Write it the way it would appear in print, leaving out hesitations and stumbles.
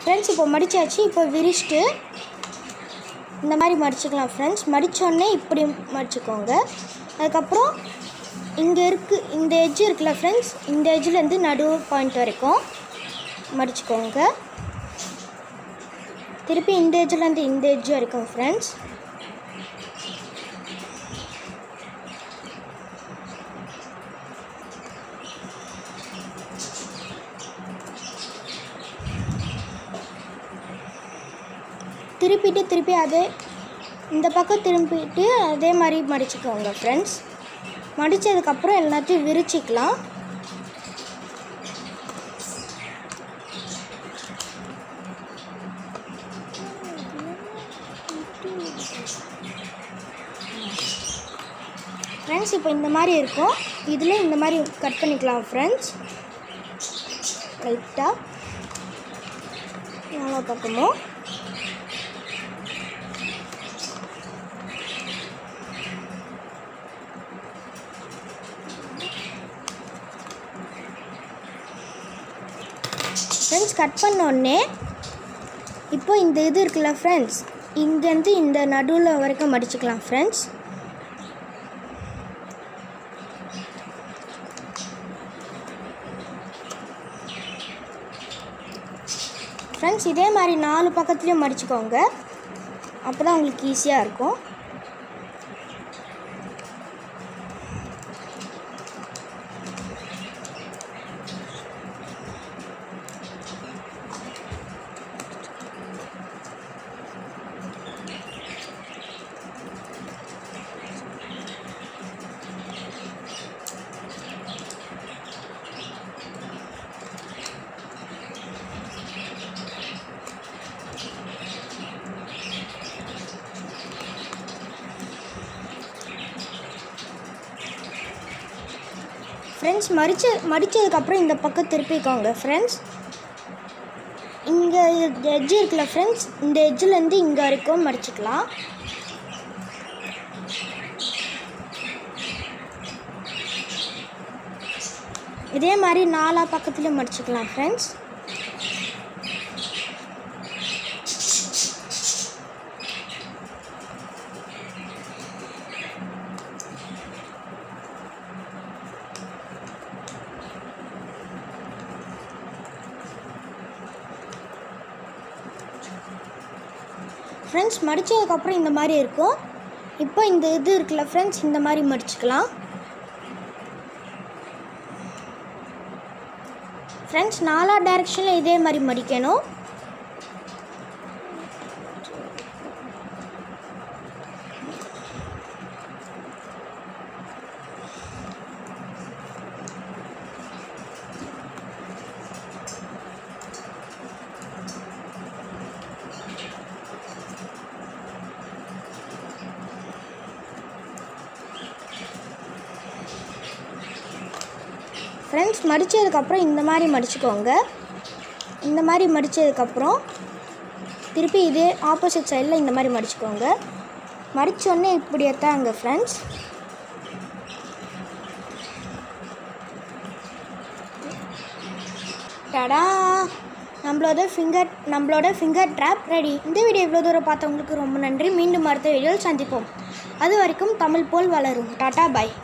Friends இப்போ மடிச்சாச்சு. இப்போ விரிச்சிட்டு இந்த மாதிரி மடிச்சுக்கலாம் ஃப்ரெண்ட்ஸ். மடித்தோடனே இப்படி மடிச்சுக்கோங்க. அதுக்கப்புறம் இங்கே இந்த எட்ஜ் இருக்குல்ல ஃப்ரெண்ட்ஸ், இந்த எட்ஜ்லேருந்து நடு பாயிண்ட் வரைக்கும் மடிச்சுக்கோங்க. திருப்பி இந்த எட்ஜ்லேருந்து இந்த எட்ஜ் வரைக்கும் ஃப்ரெண்ட்ஸ். திருப்பி அதே இந்த பக்கம் திரும்பிட்டு அதே மாதிரி மடிச்சுக்கோங்க ஃப்ரெண்ட்ஸ். மடித்ததுக்கப்புறம் எல்லாத்தையும் விரிச்சிக்கலாம். ஃப்ரெண்ட்ஸ் இப்போ இந்த மாதிரி இருக்கும். இதில் இந்த மாதிரி கட் பண்ணிக்கலாம் ஃப்ரெண்ட்ஸ். லைட்டாக நாலா பக்கமும் ஃப்ரெண்ட்ஸ் கட் பண்ணோடனே இப்போ இந்த இது இருக்குல்ல ஃப்ரெண்ட்ஸ், இங்கேருந்து இந்த நடுவில் வரைக்கும் மடிச்சுக்கலாம் ஃப்ரெண்ட்ஸ். ஃப்ரெண்ட்ஸ் இதே மாதிரி 4 பக்கத்துலேயும் மடிச்சுக்கோங்க. அப்போ தான் உங்களுக்கு ஈஸியாக இருக்கும். ஃப்ரெண்ட்ஸ் மடித்ததுக்கப்புறம் இந்த பக்கம் திருப்பிக்கோங்க ஃப்ரெண்ட்ஸ். இங்கே எட்ஜ் இருக்குல்ல ஃப்ரெண்ட்ஸ், இந்த எட்ஜிலேருந்து இங்கே வரைக்கும் மடிச்சுக்கலாம். இதே மாதிரி 4 பக்கத்துலேயும் மடிச்சுக்கலாம் ஃப்ரெண்ட்ஸ். ஃப்ரெண்ட்ஸ் மடித்ததுக்கப்புறம் இந்த மாதிரி இருக்கும். இப்போ இந்த இது இருக்குல்ல ஃப்ரெண்ட்ஸ், இந்த மாதிரி மடிச்சுக்கலாம் ஃப்ரெண்ட்ஸ். 4 டைரெக்ஷனில் இதே மாதிரி மடிக்கணும். ஃப்ரெண்ட்ஸ் மடித்ததுக்கப்புறம் இந்த மாதிரி மடிச்சுக்கோங்க. இந்த மாதிரி மடித்ததுக்கப்புறம் திருப்பி இதே ஆப்போசிட் சைடில் இந்த மாதிரி மடிச்சுக்கோங்க. மடித்தோடனே இப்படி எத்தாங்க ஃப்ரெண்ட்ஸ். டடா, நம்மளோட ஃபிங்கர் ட்ராப் ரெடி. இந்த வீடியோ இவ்வளோ தூரம் பார்த்தவங்களுக்கு ரொம்ப நன்றி. மீண்டும் அடுத்த வீடியோவில் சந்திப்போம். அது வரைக்கும் தமிழ் போல் வளரும். டாட்டா பாய்.